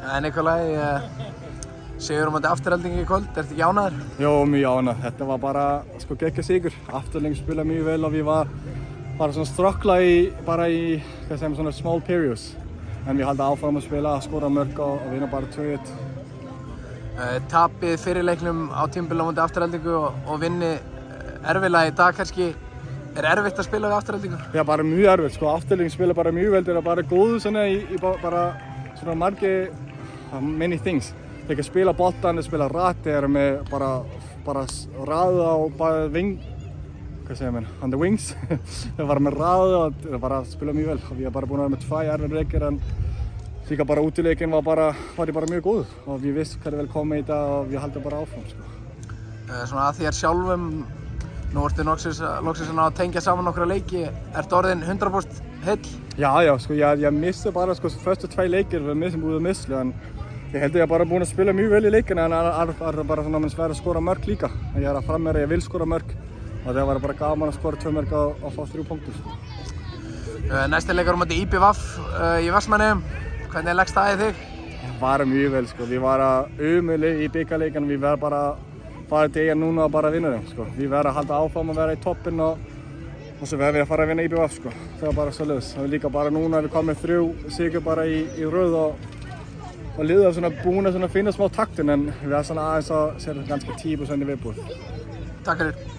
Nikolaj, sigur á móti Aftureldingu í kvöld, ertu ekki ánægður? Jo, mjög ánægður. Þetta var bara geggja sigur. Afturölding spila mjög vel og við var bara svona ströggla í svona small periods. En við haldum áfram að spila, skora mörk og vinna bara 2-1. Tapið fyrir leiknum á tímabilinu á móti Aftureldingu og vinni erfiðlega í dag kannski. Erfitt að spila við Aftureldingu? Já, bara mjög erfitt. Afturölding spila bara mjög vel, þeir eru bara góðu svona í bara svona margi many things. Þeir kan spila boltan, þeir spila rætt, þeir eru með bara raða og bara on the wings. Þeir var með raða og þeir bara spila mjög vel. Við erum bara búin að vera með 2 erfið leikir en líka bara útileikin var ég bara mjög góð og við vissum hvað er vel komið í þetta og við haldum bara áfram. Svona að þér sjálfum, nú ertu loksins að tengja saman nokkra leiki, ertu orðinn 100% heill? Já, ég missti bara fyrstu 2 leikir, við missum búið að missa en ég held ég bara búin að spila mjög vel í leikina en það er bara svona að sværa að skora mörk líka. Ég er að frammeira, ég vil skora mörk og það var bara gaman að skora 2 mörk og fá 3 punktur. Næsti leikar á móti IBVF í Vestmannaeyjum, hvernig leggst það í þig? Það var mjög vel, við varum umulig í bikarleikanum, við verðum bara að fara til eiga núna og bara vinna þeim. Við verðum að halda áfram að vera í toppinn og svo verðum við að fara að vinna IBVF. Það var bara svoleiðis. Og líka bara núna við komum með 3 sigur bara í röð og liðið er búin að finna smá taktin en við erum aðeins að setja ganska 10% í viðbúð. Takk fyrir.